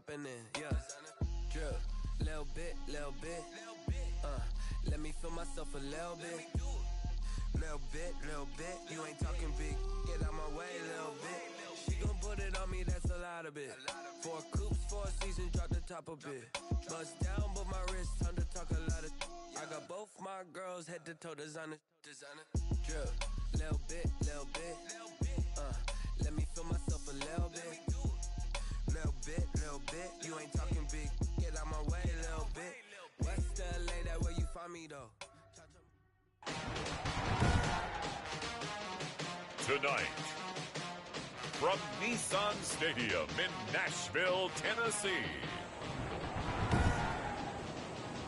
dropping in, yeah. Drip, little bit, let me feel myself a little bit. Little bit, you ain't talking big. Get out my way, little bit. She gon' put it on me, that's a lot of it. 4 coops, 4 seasons, drop the top a bit. Bust down, but my wrist, time to talk a lot of. I got both my girls, head to toe designer. Drip, little bit, let me feel myself a little bit. Little bit, you ain't talking big. Get out my way, little bit. West LA, that where you find me though. Tonight, from Nissan Stadium in Nashville, Tennessee,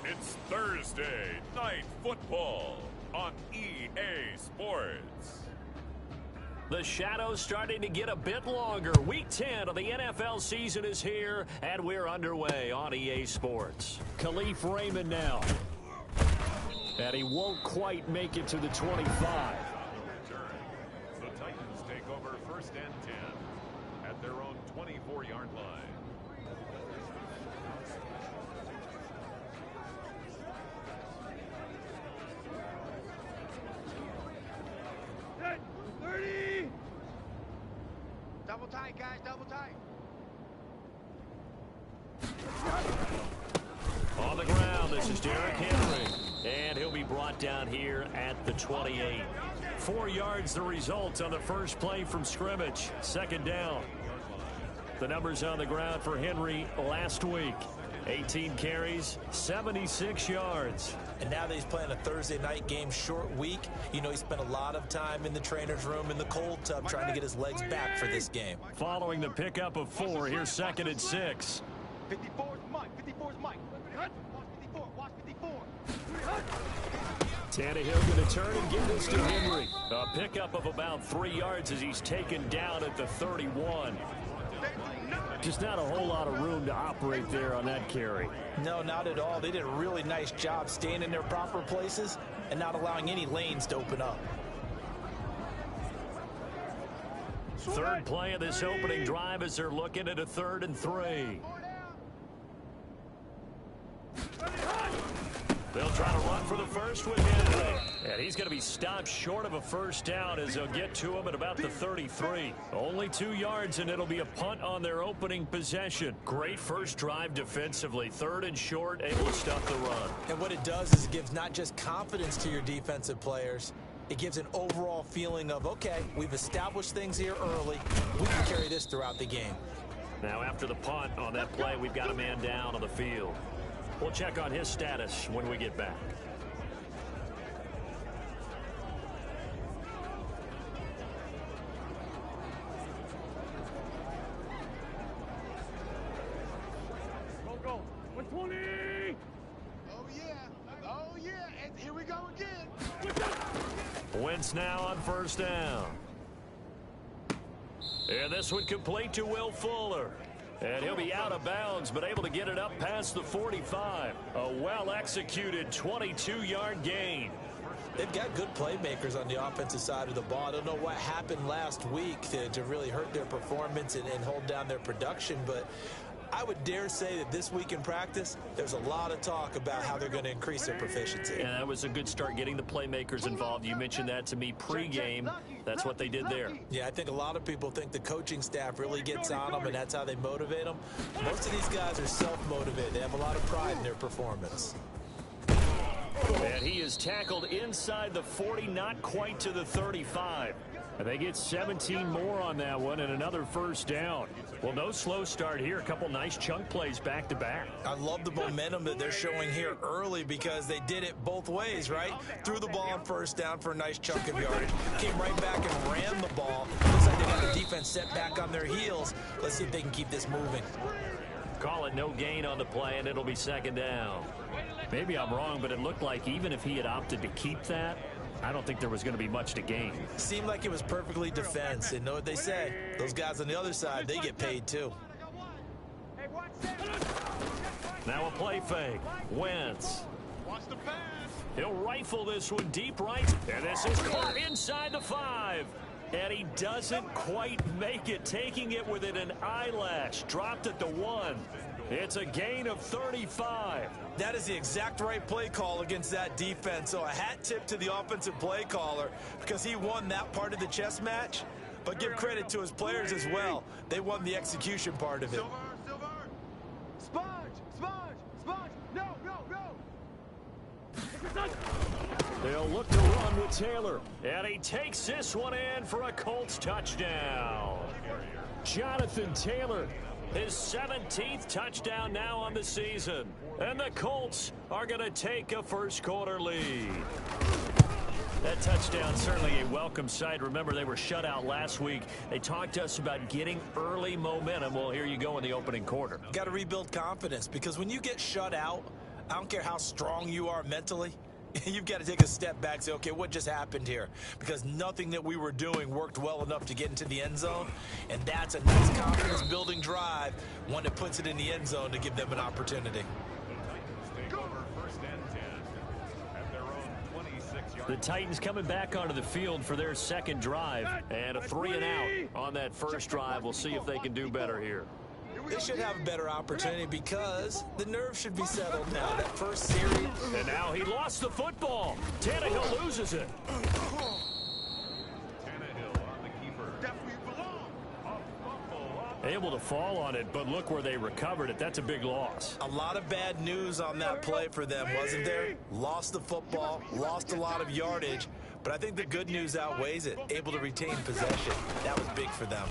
it's Thursday Night Football on EA Sports. The shadow's starting to get a bit longer. Week 10 of the NFL season is here, and we're underway on EA Sports. Khalif Raymond now. And he won't quite make it to the 25. The Titans take over 1st and 10 at their own 24-yard line. Double tight, guys, double tight. On the ground, this is Derrick Henry. And he'll be brought down here at the 28. 4 yards the result on the first play from scrimmage. 2nd down. The numbers on the ground for Henry last week. 18 carries, 76 yards. And now that he's playing a Thursday night game, short week, you know he spent a lot of time in the trainer's room in the cold tub trying to get his legs back for this game. Following the pickup of 4, here's 2nd and 6. 54's Mike, 54's Mike. Watch 54, watch 54. Tannehill going to turn and give this to Henry. A pickup of about 3 yards as he's taken down at the 31. Just not a whole lot of room to operate there on that carry. No, not at all. They did a really nice job staying in their proper places and not allowing any lanes to open up. 3rd play of this opening drive as they're looking at a 3rd and 3. They'll try to run for the first with Henry. And he's going to be stopped short of a 1st down as they'll get to him at about the 33. Only 2 yards, and it'll be a punt on their opening possession. Great first drive defensively. 3rd and short, able to stop the run. And what it does is it gives not just confidence to your defensive players, it gives an overall feeling of, okay, we've established things here early. We can carry this throughout the game. Now after the punt on that play, we've got a man down on the field. We'll check on his status when we get back. Go. 120. Oh, yeah. And here we go again. Wentz now on 1st down. And this one complete to Will Fuller. And he'll be out of bounds, but able to get it up past the 45. A well-executed 22-yard gain. They've got good playmakers on the offensive side of the ball. I don't know what happened last week to really hurt their performance and hold down their production, but I would dare say that this week in practice, there's a lot of talk about how they're going to increase their proficiency. And that was a good start getting the playmakers involved. You mentioned that to me pregame. That's what they did there. Yeah, I think a lot of people think the coaching staff really gets on them, and that's how they motivate them. Most of these guys are self-motivated. They have a lot of pride in their performance. And he is tackled inside the 40, not quite to the 35. And they get 17 more on that one and another 1st down. Well, no slow start here. A couple nice chunk plays back-to-back. I love the momentum that they're showing here early because they did it both ways, right? Threw the ball on 1st down for a nice chunk of yardage. Came right back and ran the ball. Looks like they got the defense set back on their heels. Let's see if they can keep this moving. Call it no gain on the play, and it'll be 2nd down. Maybe I'm wrong, but it looked like even if he had opted to keep that, I don't think there was going to be much to gain. Seemed like it was perfectly defense. And know what they say? Those guys on the other side, they get paid too. Now a play fake. Wentz. He'll rifle this one deep right. And this is caught inside the 5. And he doesn't quite make it, taking it within an eyelash. Dropped at the 1. It's a gain of 35. That is the exact right play call against that defense. So a hat tip to the offensive play caller because he won that part of the chess match. But give credit to his players as well. They won the execution part of it. Silver. Sponge. No. They'll look to run with Taylor. And he takes this one in for a Colts touchdown. Jonathan Taylor, his 17th touchdown now on the season. And the Colts are going to take a first quarter lead. That touchdown certainly a welcome sight. Remember, they were shut out last week. They talked to us about getting early momentum. Well, here you go in the opening quarter. Got to rebuild confidence because when you get shut out, I don't care how strong you are mentally, you've got to take a step back and say, okay, what just happened here? Because nothing that we were doing worked well enough to get into the end zone, and that's a nice confidence-building drive, one that puts it in the end zone to give them an opportunity. The Titans coming back onto the field for their second drive, and a 3-and-out on that first drive. We'll see if they can do better here. They should have a better opportunity because the nerves should be settled now. That first series. And now he lost the football. Tannehill loses it. Able to fall on it, but look where they recovered it. That's a big loss. A lot of bad news on that play for them, wasn't there? Lost the football, lost a lot of yardage, but I think the good news outweighs it. Able to retain possession. That was big for them.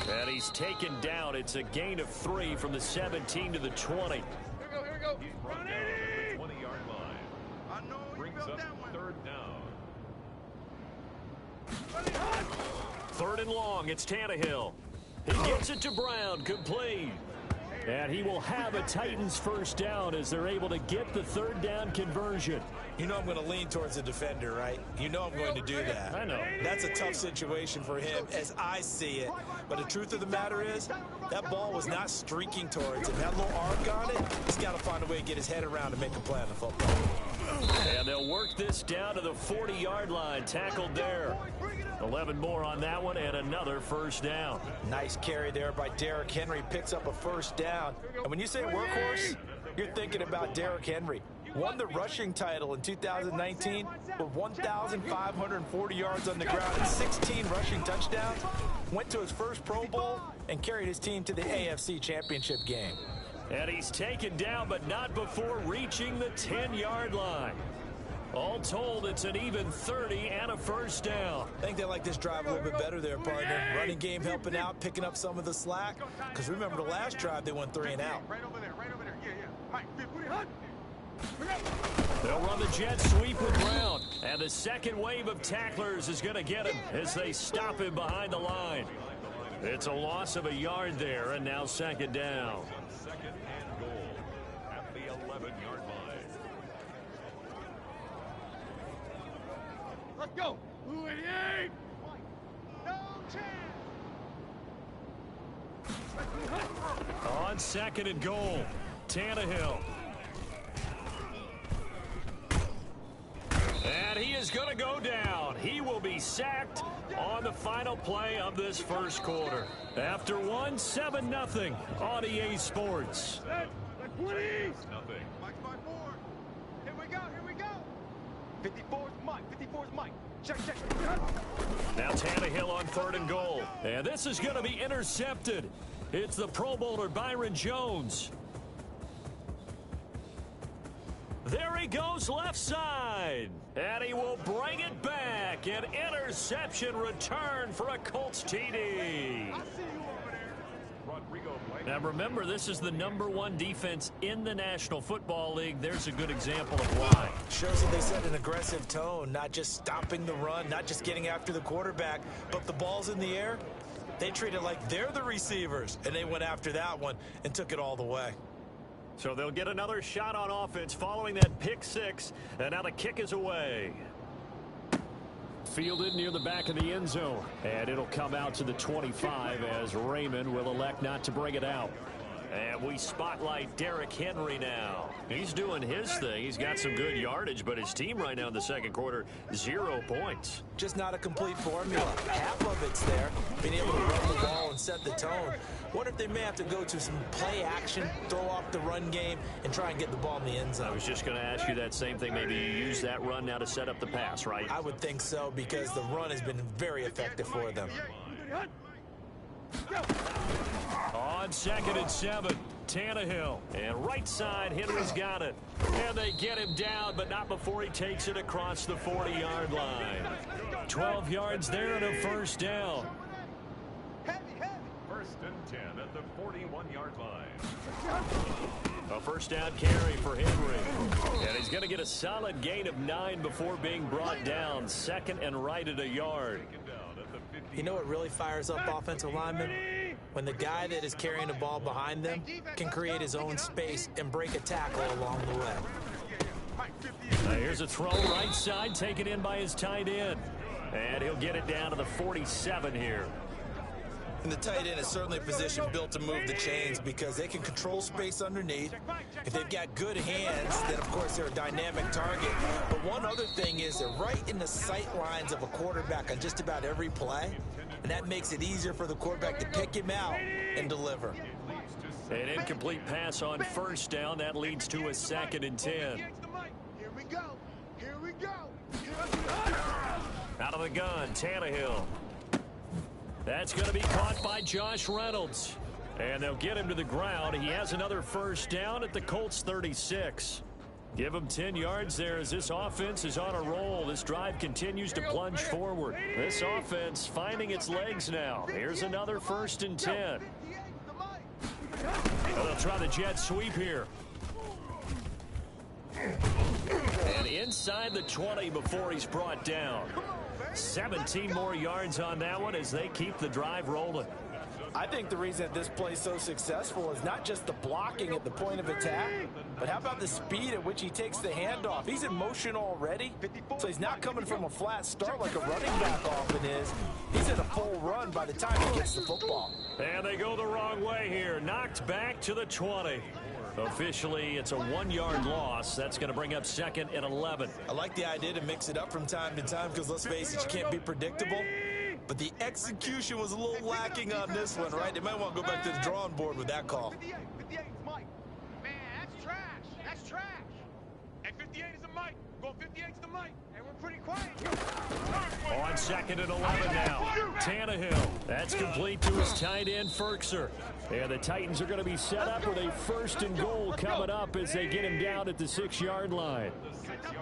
And he's taken down. It's a gain of 3 from the 17 to the 20. Here we go. He's brought down at the 20-yard line. I know you Brings felt up that one. 3rd down. 3rd and long. It's Tannehill. He gets it to Brown. Complete. And he will have a Titans first down as they're able to get the 3rd down conversion. You know I'm going to lean towards the defender, right? You know I'm going to do that. I know. That's a tough situation for him as I see it. But the truth of the matter is, that ball was not streaking towards him. That little arc on it, he's got to find a way to get his head around and make a play on the football. And they'll work this down to the 40-yard line. Tackled there. 11 more on that one and another first down. Nice carry there by Derrick Henry. Picks up a first down. And when you say workhorse, you're thinking about Derrick Henry. Won the rushing title in 2019 with 1,540 yards on the ground and 16 rushing touchdowns. Went to his first Pro Bowl and carried his team to the AFC Championship game. And he's taken down, but not before reaching the 10-yard line. All told, it's an even 30 and a first down. I think they like this drive a little bit better there, partner. Running game helping out, picking up some of the slack. Because remember the last drive, they went 3 and out. Right over there. Yeah. Mike, put it on. They'll run the jet sweep with Brown. And the second wave of tacklers is going to get him as they stop him behind the line. It's a loss of a yard there, and now 2nd down. 2nd and goal at the 11-yard line. Let's go. 288. No chance. On 2nd and goal, Tannehill. And he is going to go down. He will be sacked on the final play of this first quarter. After 7-0 on EA Sports. Please. Nothing. Mike's by 4. Here we go. 54's Mike. Check. Now Tannehill on 3rd and goal. And this is going to be intercepted. It's the Pro Bowler Byron Jones. There he goes left side. And he will bring it back. An interception return for a Colts TD. I see you over there. Rodrigo Blank. Now remember, this is the #1 defense in the National Football League. There's a good example of why. Shows that they set an aggressive tone, not just stopping the run, not just getting after the quarterback, but the ball's in the air. They treat it like they're the receivers, and they went after that one and took it all the way. So they'll get another shot on offense following that pick 6, and now the kick is away. Fielded near the back of the end zone, and it'll come out to the 25 as Raymond will elect not to bring it out. And we spotlight Derrick Henry now. He's doing his thing. He's got some good yardage, but his team right now in the second quarter, 0 points. Just not a complete formula. Half of it's there, being able to run the ball and set the tone. Wonder if they may have to go to some play action, throw off the run game, and try and get the ball in the end zone. I was just going to ask you that same thing. Maybe you use that run now to set up the pass, right? I would think so, because the run has been very effective for them. On 2nd and 7, Tannehill. And right side, Henry's got it. And they get him down, but not before he takes it across the 40-yard line. 12 yards there and a first down. First and 10 at the 41-yard line. A first down carry for Henry. And he's going to get a solid gain of 9 before being brought down. 2nd and right at a yard. You know what really fires up offensive linemen? When the guy that is carrying the ball behind them can create his own space and break a tackle along the way. Here's a throw right side, taken in by his tight end. And he'll get it down to the 47 here. And the tight end is certainly a position built to move the chains because they can control space underneath. If they've got good hands, then of course they're a dynamic target. But one other thing is they're right in the sight lines of a quarterback on just about every play. And that makes it easier for the quarterback to pick him out and deliver. An incomplete pass on first down. That leads to a 2nd and 10. Here we go. Here we go. Out of the gun, Tannehill. That's going to be caught by Josh Reynolds. And they'll get him to the ground. He has another first down at the Colts 36. Give him 10 yards there as this offense is on a roll. This drive continues to plunge forward. This offense finding its legs now. Here's another 1st and 10. They'll try the jet sweep here. And inside the 20 before he's brought down. 17 more yards on that one as they keep the drive rolling. I think the reason that this play is so successful is not just the blocking at the point of attack, but how about the speed at which he takes the handoff? He's in motion already, so he's not coming from a flat start like a running back often is. He's in a full run by the time he gets the football. And they go the wrong way here. Knocked back to the 20. Officially, it's a 1-yard loss. That's going to bring up 2nd and 11. I like the idea to mix it up from time to time because, let's face it, you can't be predictable. But the execution was a little lacking on this one, right? They might want to go back to the drawing board with that call. 58 is Mike. Man, that's trash. That's trash. And 58 is the Mike. Go 58 to the Mike. And we're pretty quiet. On 2nd and 11 now. Tannehill. That's complete to his tight end, Ferkser. And the Titans are going to be set up with a 1st and goal coming up as they get him down at the 6-yard line.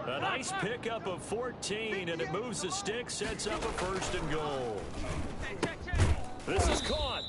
A nice pickup of 14, and it moves the stick, sets up a 1st and goal. This is caught.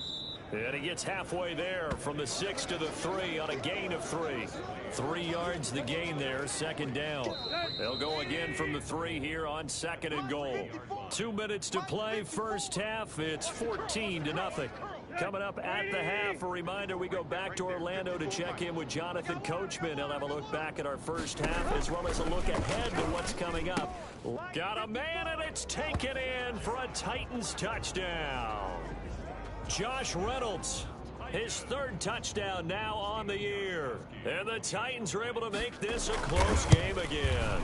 And he gets halfway there from the 6 to the 3 on a gain of 3. 3 yards the gain there, 2nd down. They'll go again from the 3 here on 2nd and goal. 2 minutes to play, first half. It's 14-0. Coming up at the half, a reminder, we go back to Orlando to check in with Jonathan Coachman. He'll have a look back at our first half as well as a look ahead to what's coming up. Got a man, and it's taken in for a Titans touchdown. Josh Reynolds, his 3rd touchdown now on the year. And the Titans are able to make this a close game again.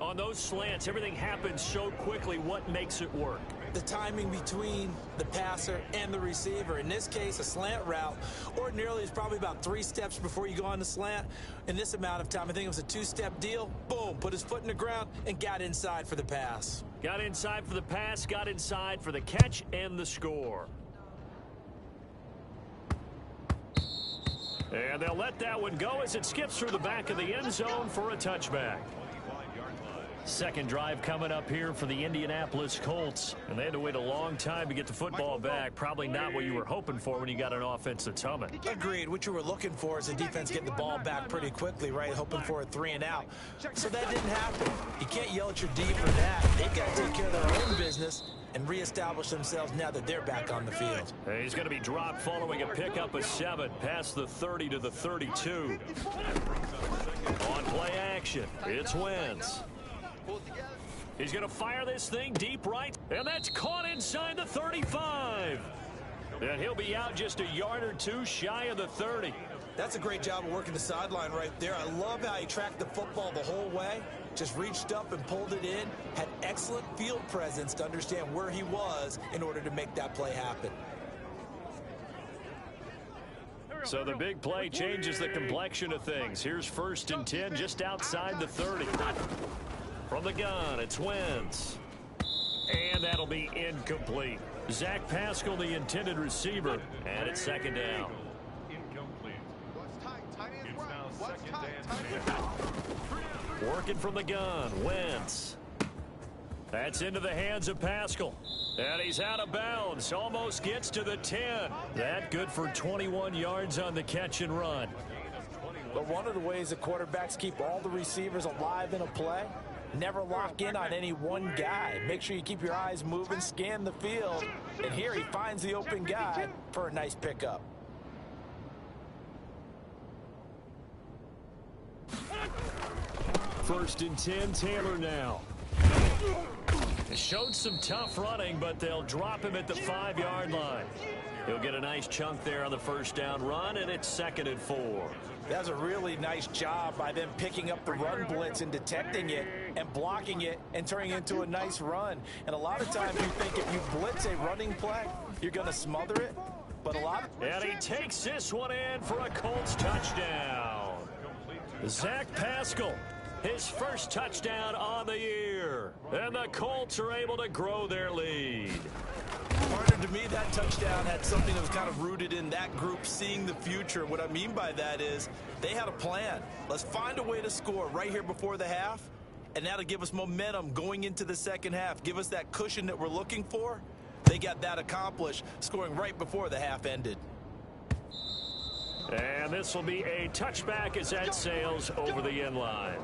On those slants, everything happens so quickly. What makes it work? The timing between the passer and the receiver. In this case, a slant route ordinarily is probably about 3 steps before you go on the slant. In this amount of time, I think it was a 2-step deal. Boom, put his foot in the ground and got inside for the pass. Got inside for the pass, got inside for the catch and the score. And they'll let that one go as it skips through the back of the end zone for a touchback. Second drive coming up here for the Indianapolis Colts. And they had to wait a long time to get the football back. Probably not what you were hoping for when you got an offense that's humming. Agreed. What you were looking for is the defense getting the ball back pretty quickly, right? Hoping for a 3 and out. So that didn't happen. You can't yell at your D for that. They've got to take care of their own business and reestablish themselves now that they're back on the field. He's going to be dropped following a pickup of 7 past the 30 to the 32. On play action, it's Wentz. He's going to fire this thing deep right, and that's caught inside the 35. And he'll be out just a yard or two shy of the 30. That's a great job of working the sideline right there. I love how he tracked the football the whole way. Just reached up and pulled it in. Had excellent field presence to understand where he was in order to make that play happen. So the big play changes the complexion of things. Here's 1st and 10 just outside the 30. From the gun, it's Wentz. And that'll be incomplete. Zach Pascal, the intended receiver, and it's 2nd down. Incomplete. It's now 2nd and 10. Working from the gun, Wentz. That's into the hands of Pascal. And he's out of bounds. Almost gets to the 10. That good for 21 yards on the catch and run. But one of the ways that quarterbacks keep all the receivers alive in a play, never lock in on any one guy. Make sure you keep your eyes moving, scan the field. And here he finds the open guy for a nice pickup. First and 10, Taylor now. Showed some tough running, but they'll drop him at the 5-yard line. He'll get a nice chunk there on the 1st down run, and it's 2nd and 4. That's a really nice job by them picking up the run blitz and detecting it and blocking it and turning it into a nice run. And a lot of times you think if you blitz a running play, you're going to smother it. But a lot of... And he takes this one in for a Colts touchdown. Zach Pascal, his first touchdown on the year. And the Colts are able to grow their lead. Partner, to me, that touchdown had something that was kind of rooted in that group seeing the future. What I mean by that is they had a plan. Let's find a way to score right here before the half, and that'll give us momentum going into the second half. Give us that cushion that we're looking for. They got that accomplished, scoring right before the half ended. And this will be a touchback as that sails over the end line.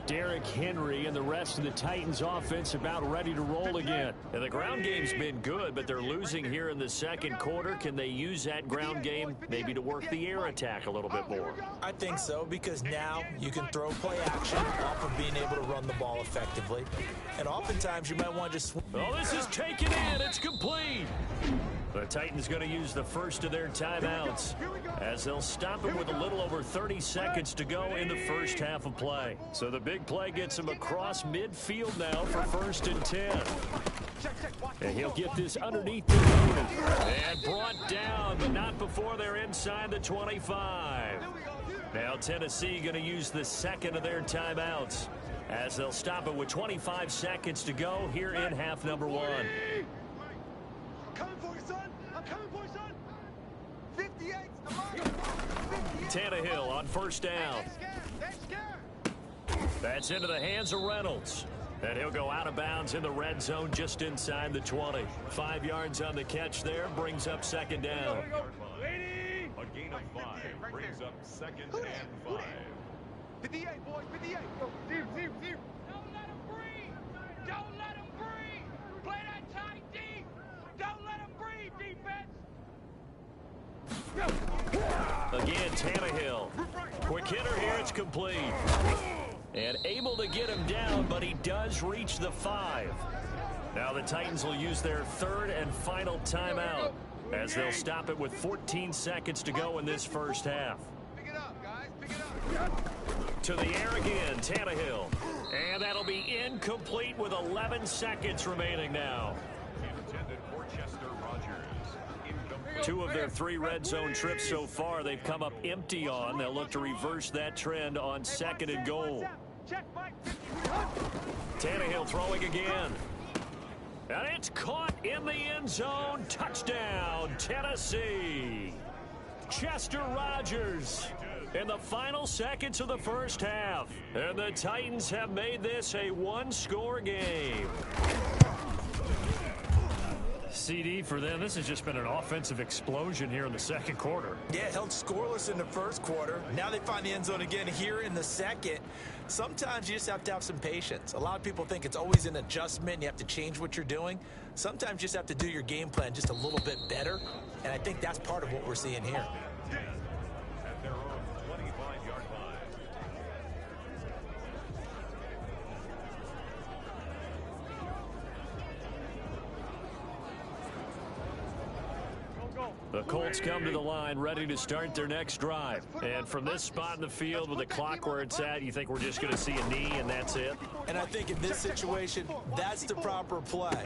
Derrick Henry and the rest of the Titans offense about ready to roll again. And the ground game's been good, but they're losing here in the second quarter. Can they use that ground game maybe to work the air attack a little bit more? I think so, because now you can throw play action off of being able to run the ball effectively. And oftentimes you might want to just... Oh, this is taken in. It's complete. The Titans going to use the first of their timeouts as they'll stop it with a little over 30 seconds to go in the first half of play. So the big play gets him across midfield now for 1st and 10. And he'll get this underneath the line and brought down, but not before they're inside the 25. Now Tennessee going to use the second of their timeouts as they'll stop it with 25 seconds to go here in half number 1. Coming for you, son. I'm coming for you, son. 58. I'm on. Tannehill on 1st down. They're scared. That's into the hands of Reynolds. And he'll go out of bounds in the red zone just inside the 20. 5 yards on the catch there, brings up 2nd down. A gain of 5 brings up 2nd and 5. 58, boys, 58. Zero. Don't let him breathe. Don't let him breathe. Play that tight deep. Don't let him breathe, defense. Again, Tannehill. Quick hitter here, it's complete. And able to get him down, but he does reach the 5. Now the Titans will use their 3rd and final timeout as they'll stop it with 14 seconds to go in this first half. Pick it up, guys. Pick it up. To the air again, Tannehill. And that'll be incomplete with 11 seconds remaining now. Intended for Chester Rogers. Incomplete. 2 of their 3 red zone trips so far they've come up empty on. They'll look to reverse that trend on 2nd and goal. Tannehill throwing again. And it's caught in the end zone. Touchdown, Tennessee. Chester Rogers in the final seconds of the first half. And the Titans have made this a 1-score game. CD for them, this has just been an offensive explosion here in the second quarter. Yeah, held scoreless in the first quarter. Now they find the end zone again here in the second. Sometimes you just have to have some patience. A lot of people think it's always an adjustment. You have to change what you're doing. Sometimes you just have to do your game plan just a little bit better. And I think that's part of what we're seeing here. At their own 25-yard line. The Colts come to the line ready to start their next drive. And from this spot in the field with the clock where it's at, you think we're just going to see a knee and that's it? And I think in this situation, that's the proper play.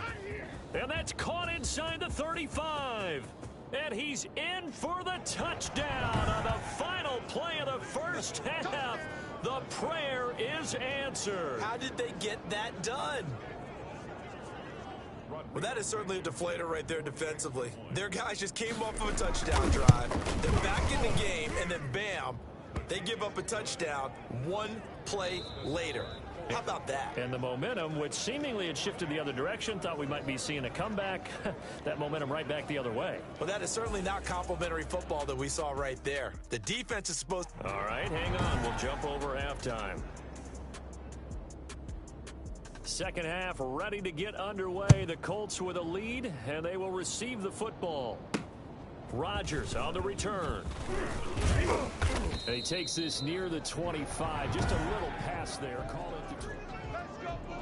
And that's caught inside the 35. And he's in for the touchdown on the final play of the first half. The prayer is answered. How did they get that done? Well, that is certainly a deflator right there defensively. Their guys just came off of a touchdown drive. They're back in the game, and then bam, they give up a touchdown one play later. How about that? And the momentum, which seemingly had shifted the other direction, thought we might be seeing a comeback. That momentum right back the other way. Well, that is certainly not complimentary football that we saw right there. The defense is supposed to... All right, hang on. We'll jump over halftime. Second half ready to get underway. The Colts with a lead, and they will receive the football. Rodgers on the return. And he takes this near the 25. Just a little pass there. Call it the... Let's go, boys.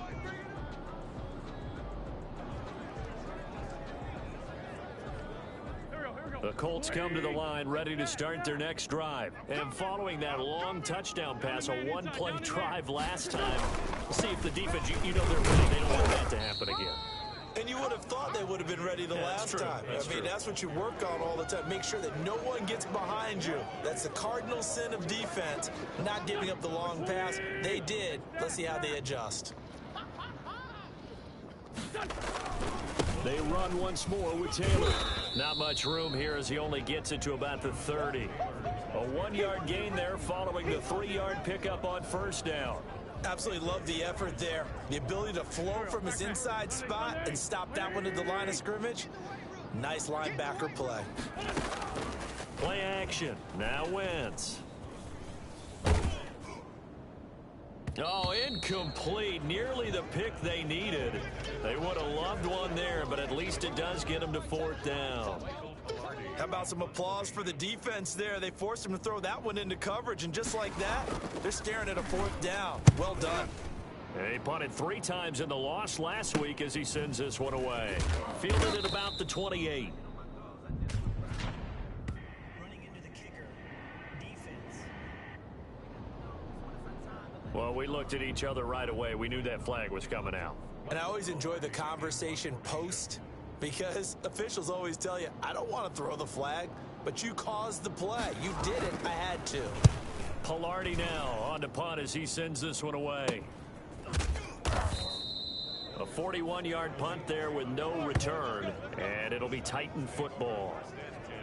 The Colts come to the line ready to start their next drive. And following that long touchdown pass, a one-play drive last time, we'll see if the defense, you know they're ready. They don't want that to happen again. And you would have thought they would have been ready the last time. I mean, that's what you work on all the time. Make sure that no one gets behind you. That's the cardinal sin of defense, not giving up the long pass. They did. Let's see how they adjust. They run once more with Taylor. Not much room here as he only gets it to about the 30. A 1-yard gain there following the 3-yard pickup on first down. Absolutely love the effort there. The ability to flow from his inside spot and stop that one at the line of scrimmage. Nice linebacker play. Play action. Now Wentz. Oh, incomplete. Nearly the pick they needed. They would have loved one there, but at least it does get them to fourth down. How about some applause for the defense there? They forced him to throw that one into coverage, and just like that, they're staring at a fourth down. Well done. He punted 3 times in the loss last week as he sends this one away. Fielded at about the 28. Well, we looked at each other right away. We knew that flag was coming out. And I always enjoy the conversation post because officials always tell you, I don't want to throw the flag, but you caused the play. You did it. I had to. Pilardi now on to punt as he sends this one away. A 41-yard punt there with no return, and it'll be Titan football.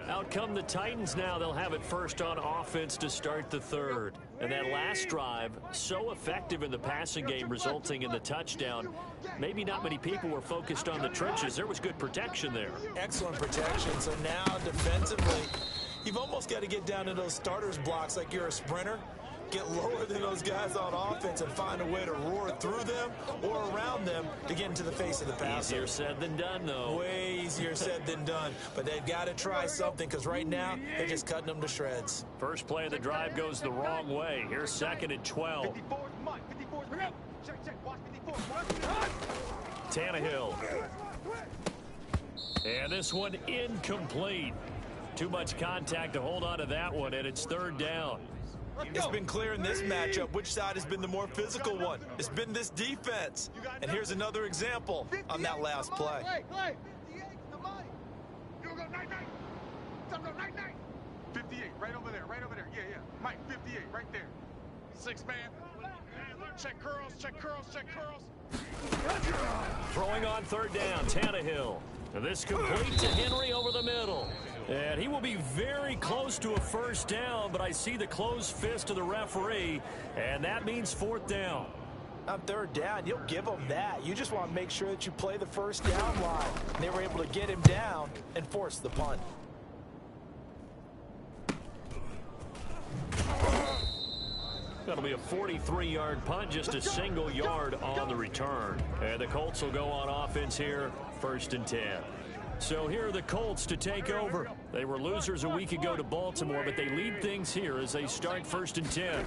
Out come the Titans now. They'll have it first on offense to start the third. And that last drive, so effective in the passing game, resulting in the touchdown. Maybe not many people were focused on the trenches. There was good protection there. Excellent protection. So now defensively, you've almost got to get down to those starters blocks like you're a sprinter. Get lower than those guys on offense and find a way to roar through them or around them to get into the face of the passer. Easier said than done, though. Way easier said than done. But they've got to try something because right now they're just cutting them to shreds. First play of the drive goes the wrong way. Here's second and 12. Tannehill. And this one incomplete. Too much contact to hold on to that one, and it's third down. It's been clear in this matchup which side has been the more physical one. It's been this defense. And here's another example on that last play. 58, right over there, right over there. Yeah, yeah. Mike, 58, right there. 6-man. Check curls, check curls, check curls. Throwing on third down, Tannehill. And this complete to Henry over the middle. And he will be very close to a first down, but I see the closed fist of the referee, and that means fourth down. On third down, you'll give them that. You just want to make sure that you play the first down line. And they were able to get him down and force the punt. That'll be a 43-yard punt, just a single yard on the return. And the Colts will go on offense here, first and 10. So here are the Colts to take over. They were losers a week ago to Baltimore, but they lead things here as they start first and 10.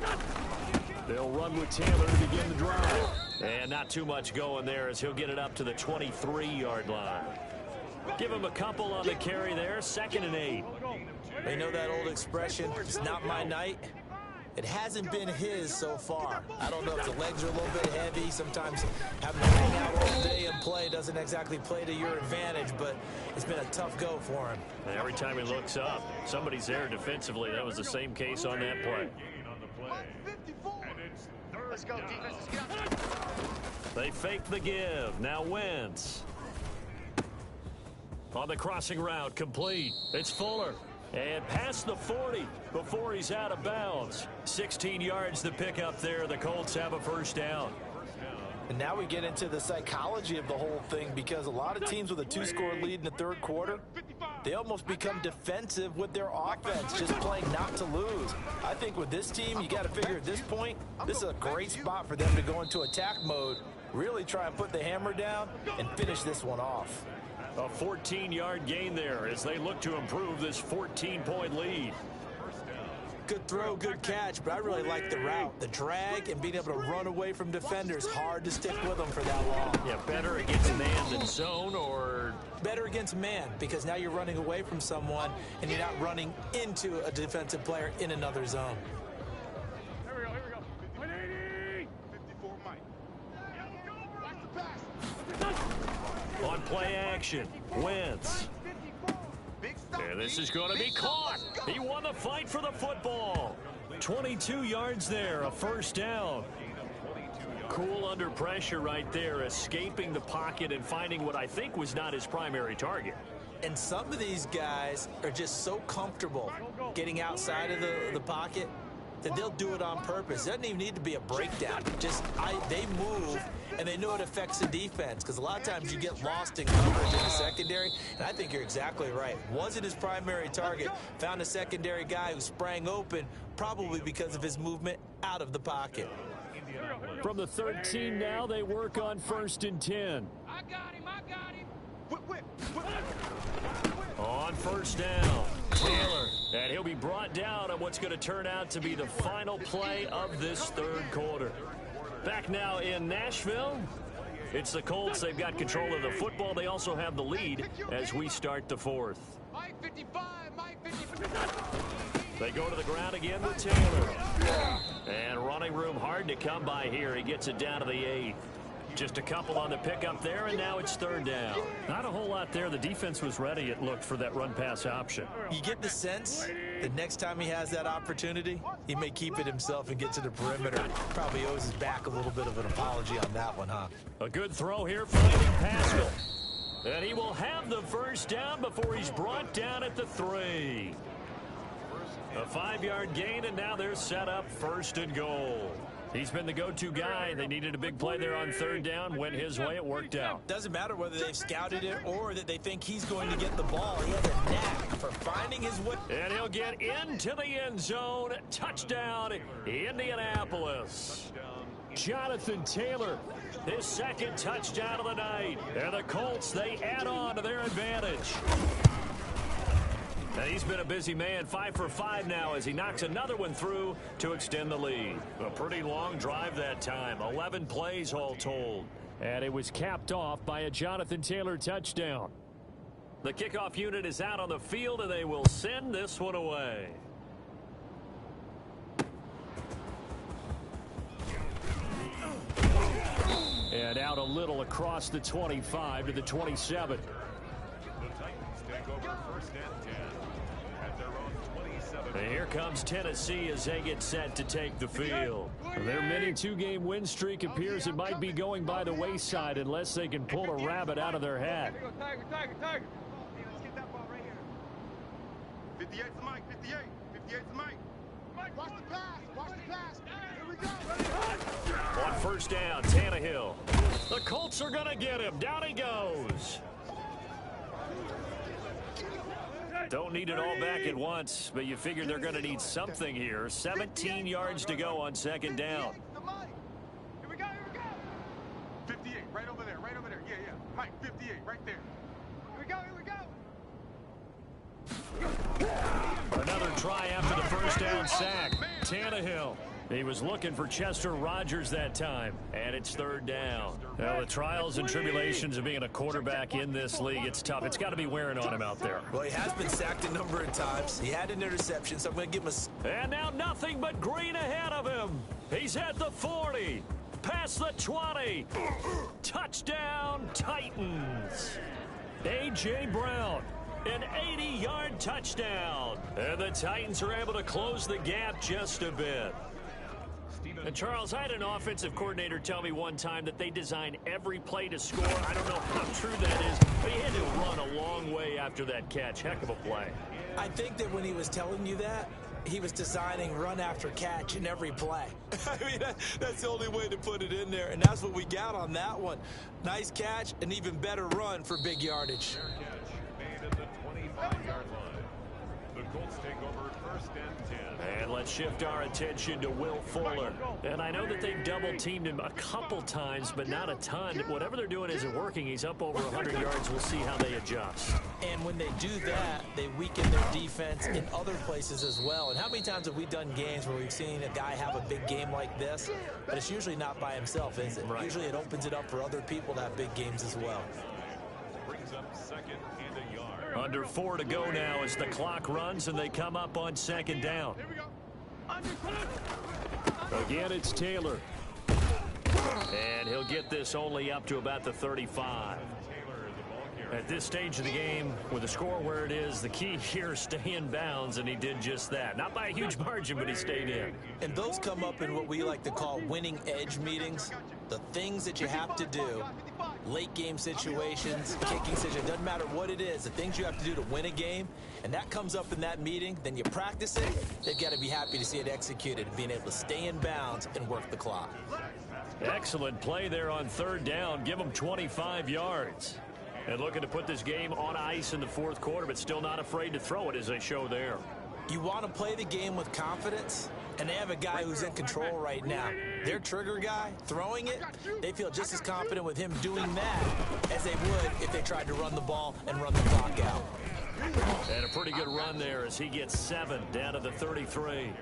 They'll run with Taylor to begin the drive. And not too much going there as he'll get it up to the 23-yard line. Give him a couple on the carry there. 2nd and 8. They know that old expression, it's not my night. It hasn't been his so far. I don't know if the legs are a little bit heavy. Sometimes having to hang out all day and play doesn't exactly play to your advantage, but it's been a tough go for him. And every time he looks up, somebody's there defensively. That was the same case on that play. Let's go, defense. Let's get out. They fake the give. Now Wentz. On the crossing route, complete. It's Fuller. And past the 40 before he's out of bounds. 16 yards to pick up there. The Colts have a 1st down. And now we get into the psychology of the whole thing, because a lot of teams with a 2-score lead in the 3rd quarter, they almost become defensive with their offense, just playing not to lose. I think with this team, you got to figure at this point, this is a great spot for them to go into attack mode, really try and put the hammer down and finish this one off. A 14-yard gain there as they look to improve this 14-point lead. Good throw, good catch, but I really like the route. The drag and being able to run away from defenders, hard to stick with them for that long. Yeah, better against man than zone, or better against man, because now you're running away from someone and you're not running into a defensive player in another zone. Here we go. 180. 54 Mike. Watch the pass. on play action. Wentz. And this is going to be caught. He won the fight for the football. 22 yards there, a 1st down. Cool under pressure right there, escaping the pocket and finding what I think was not his primary target. And some of these guys are just so comfortable getting outside of the pocket that they'll do it on purpose. It doesn't even need to be a breakdown. They move, and they know it affects the defense, because a lot of times you get lost in coverage in the secondary, and I think you're exactly right. Wasn't his primary target. Found a secondary guy who sprang open, probably because of his movement out of the pocket. From the 13 now, they work on 1st and 10. I got him. On 1st down, Taylor. And he'll be brought down on what's going to turn out to be the final play of this 3rd quarter. Back now in Nashville, it's the Colts. They've got control of the football. They also have the lead as we start the 4th. Mike 55. They go to the ground again with Taylor. And running room hard to come by here. He gets it down to the 8. Just a couple on the pickup there, and now it's 3rd down. Not a whole lot there. The defense was ready, it looked, for that run-pass option. You get the sense that next time he has that opportunity, he may keep it himself and get to the perimeter. Probably owes his back a little bit of an apology on that one, huh? A good throw here, finding Pascal. And he will have the 1st down before he's brought down at the 3. A 5-yard gain, and now they're set up 1st and goal. He's been the go-to guy. They needed a big play there on 3rd down. Went his way. It worked out. Doesn't matter whether they've scouted it or that they think he's going to get the ball. He has a knack for finding his way. And he'll get into the end zone. Touchdown, Indianapolis. Jonathan Taylor, his 2nd touchdown of the night. And the Colts, they add on to their advantage. And he's been a busy man, 5 for 5 now as he knocks another one through to extend the lead. A pretty long drive that time, 11 plays all told. And it was capped off by a Jonathan Taylor touchdown. The kickoff unit is out on the field, and they will send this one away. And out a little across the 25 to the 27. And here comes Tennessee as they get set to take the field. Their mini 2-game win streak appears it might be going by the wayside unless they can pull a rabbit out of their hat. Tiger. Hey, let's get that ball right here. 58's the Mike. 58's the Mike. Watch the pass. Here we go. On 1st down, Tannehill. The Colts are going to get him. Down he goes. Don't need it all back at once, but you figure they're going to need something here. 17 yards to go on 2nd down. Here we go. 58, right over there. Yeah. Mike, 58, right there. Here we go. Another try after the 1st down sack. Tannehill He was looking for Chester Rogers that time, and it's third down. Now, the trials and tribulations of being a quarterback in this league, it's tough. It's got to be wearing on him out there. Well, he has been sacked a number of times. He had an interception, so I'm going to give him a... And now nothing but green ahead of him. He's at the 40, past the 20. Touchdown, Titans. A.J. Brown. An 80-yard touchdown. And the Titans are able to close the gap just a bit. And Charles, I had an offensive coordinator tell me one time that they design every play to score. I don't know how true that is, but he had to run a long way after that catch. Heck of a play. I think that when he was telling you that, he was designing run after catch in every play. I mean, that's the only way to put it in there, and that's what we got on that one. Nice catch, an even better run for big yardage. Made at the 25-yard line. The Colts take over first and 10. And let's shift our attention to Will Fuller. And I know that they've double-teamed him a couple times, but not a ton. Whatever they're doing isn't working. He's up over 100 yards. We'll see how they adjust. And when they do that, they weaken their defense in other places as well. And how many times have we done games where we've seen a guy have a big game like this? But it's usually not by himself, is it? Right. Usually it opens it up for other people to have big games as well. Brings up second and a yard. Under 4 to go now as the clock runs and they come up on second down. Again, it's Taylor. And he'll get this only up to about the 35. At this stage of the game, with the score where it is, the key here is stay in bounds, and he did just that. Not by a huge margin, but he stayed in. And those come up in what we like to call winning edge meetings. The things that you have to do, late game situations, kicking situations, doesn't matter what it is, the things you have to do to win a game, and that comes up in that meeting, then you practice it, they've got to be happy to see it executed, being able to stay in bounds and work the clock. Excellent play there on third down. Give them 25 yards. And looking to put this game on ice in the fourth quarter, but still not afraid to throw it as they show there. You want to play the game with confidence, and they have a guy who's in control right now. Their trigger guy, throwing it, they feel just as confident with him doing that as they would if they tried to run the ball and run the clock out. And a pretty good run there as he gets 7 down to the 33.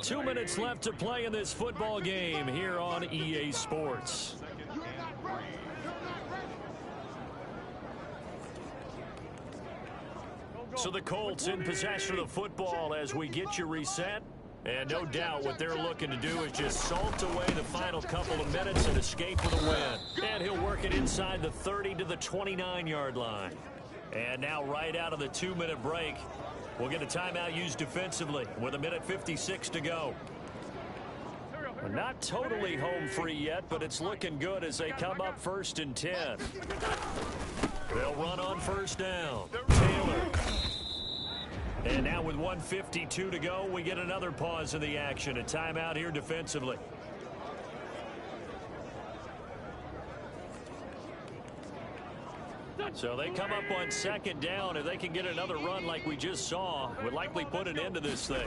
2 minutes left to play in this football game here on EA Sports. So the Colts in possession of the football as we get you reset. And no doubt what they're looking to do is just salt away the final couple of minutes and escape with a win. And he'll work it inside the 30 to the 29-yard line. And now right out of the 2-minute break, we'll get a timeout used defensively with 1:56 to go. We're not totally home free yet, but it's looking good as they come up first and 10. They'll run on first down. Taylor. And now with 1:52 to go, we get another pause in the action. A timeout here defensively. So they come up on second down. If they can get another run like we just saw, would likely put an end to this thing.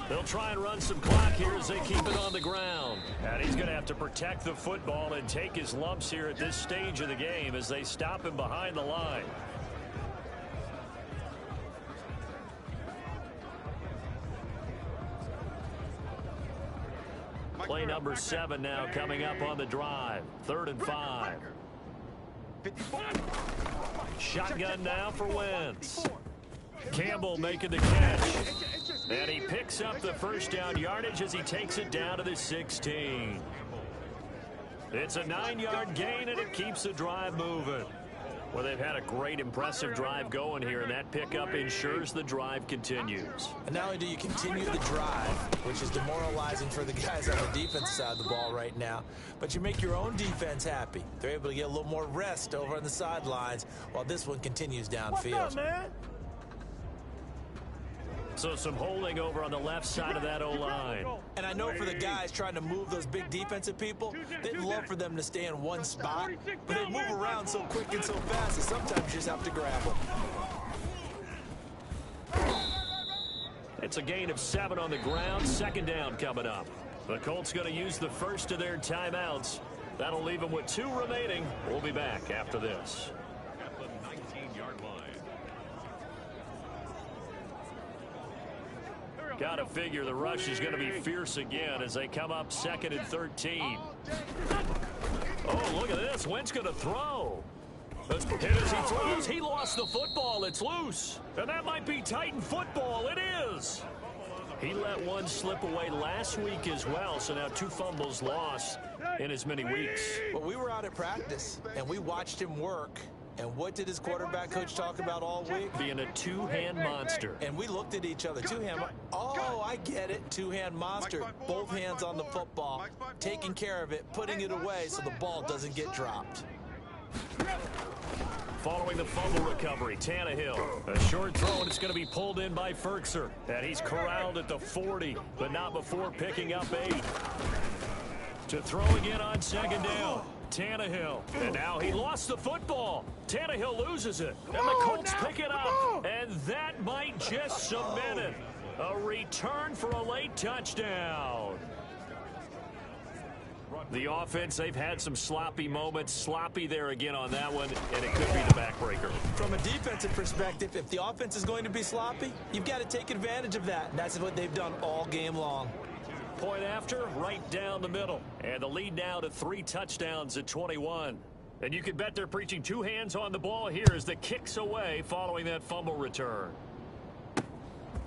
They'll try and run some clock here as they keep it on the ground. And he's going to have to protect the football and take his lumps here at this stage of the game as they stop him behind the line. Play number 7 now coming up on the drive. 3rd and 5. Shotgun now for Wentz. Campbell making the catch. And he picks up the first down yardage as he takes it down to the 16. It's a 9-yard gain, and it keeps the drive moving. Well, they've had a great, impressive drive going here, and that pickup ensures the drive continues. And not only do you continue the drive, which is demoralizing for the guys on the defense side of the ball right now, but you make your own defense happy. They're able to get a little more rest over on the sidelines while this one continues downfield. What's up, man? So some holding over on the left side of that O-line. And I know for the guys trying to move those big defensive people, they'd love for them to stay in one spot, but they move around so quick and so fast that sometimes you just have to grab them. It's a gain of 7 on the ground. 2nd down coming up. The Colts going to use the first of their timeouts. That'll leave them with 2 remaining. We'll be back after this. At the 19-yard line. Got to figure the rush is going to be fierce again as they come up 2nd and 13. Oh, look at this. Wentz going to throw. Hit as he throws. He lost the football. It's loose. And that might be Titan football. It is. He let one slip away last week as well, so now 2 fumbles lost in as many weeks. Well, we were out at practice, and we watched him work. And what did his quarterback coach talk about all week? Being a 2-hand monster. And we looked at each other. 2-hand. Oh, I get it. 2-hand monster. Both hands on the football, taking care of it, putting it away so the ball doesn't get dropped. Following the fumble recovery, Tannehill. A short throw, and it's going to be pulled in by Ferkser. And he's corralled at the 40, but not before picking up 8. To throw again on 2nd down. Tannehill. And now he lost the football. Tannehill loses it. And the Colts pick it up. And that might just cement it. A return for a late touchdown. The offense, they've had some sloppy moments. Sloppy there again on that one, and it could be the backbreaker. From a defensive perspective, if the offense is going to be sloppy, you've got to take advantage of that. And that's what they've done all game long. Point after, right down the middle. And the lead now to 3 touchdowns at 21. And you can bet they're preaching 2 hands on the ball here as the kick's away following that fumble return.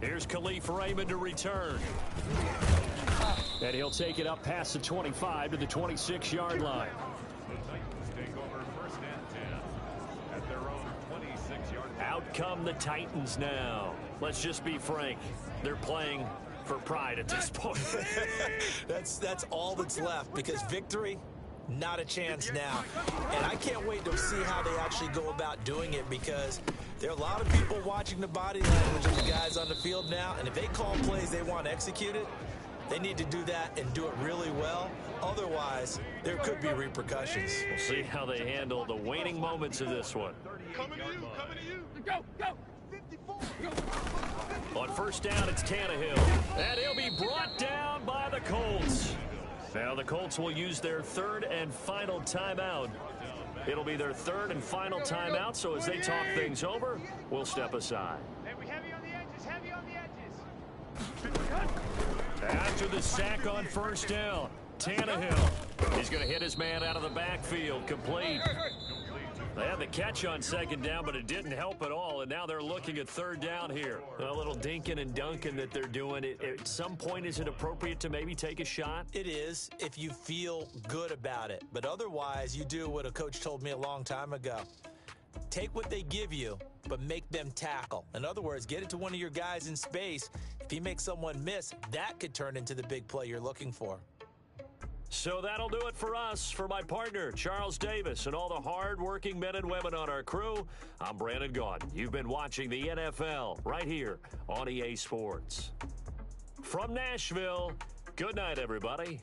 Here's Khalif Raymond to return. And he'll take it up past the 25 to the 26-yard line. The Titans take over 1st and 10 at their own 26-yard line. Out come the Titans now. Let's just be frank. They're playing for pride at this point. That's all that's left, because victory, not a chance now. And I can't wait to see how they actually go about doing it, because there are a lot of people watching the body language of the guys on the field now, and if they call plays they want executed, they need to do that and do it really well. Otherwise, there could be repercussions. We'll see how they handle the waning moments of this one. Coming to you, coming to you. Go. 54. On 1st down, it's Tannehill. And he'll be brought down by the Colts. Now the Colts will use their 3rd and final timeout. It'll be their 3rd and final timeout, so as they talk things over, we'll step aside. Heavy on the edges, heavy on the edges. After the sack on 1st down, Tannehill. He's going to hit his man out of the backfield, complete. They had the catch on 2nd down, but it didn't help at all, and now they're looking at 3rd down here. A little dinking and dunking that they're doing. At some point, is it appropriate to maybe take a shot? It is, if you feel good about it. But otherwise, you do what a coach told me a long time ago. Take what they give you, but make them tackle. In other words, get it to one of your guys in space. If he makes someone miss, that could turn into the big play you're looking for. So that'll do it for us. For my partner, Charles Davis, and all the hard-working men and women on our crew, I'm Brandon Gaudin. You've been watching the NFL right here on EA Sports. From Nashville, good night, everybody.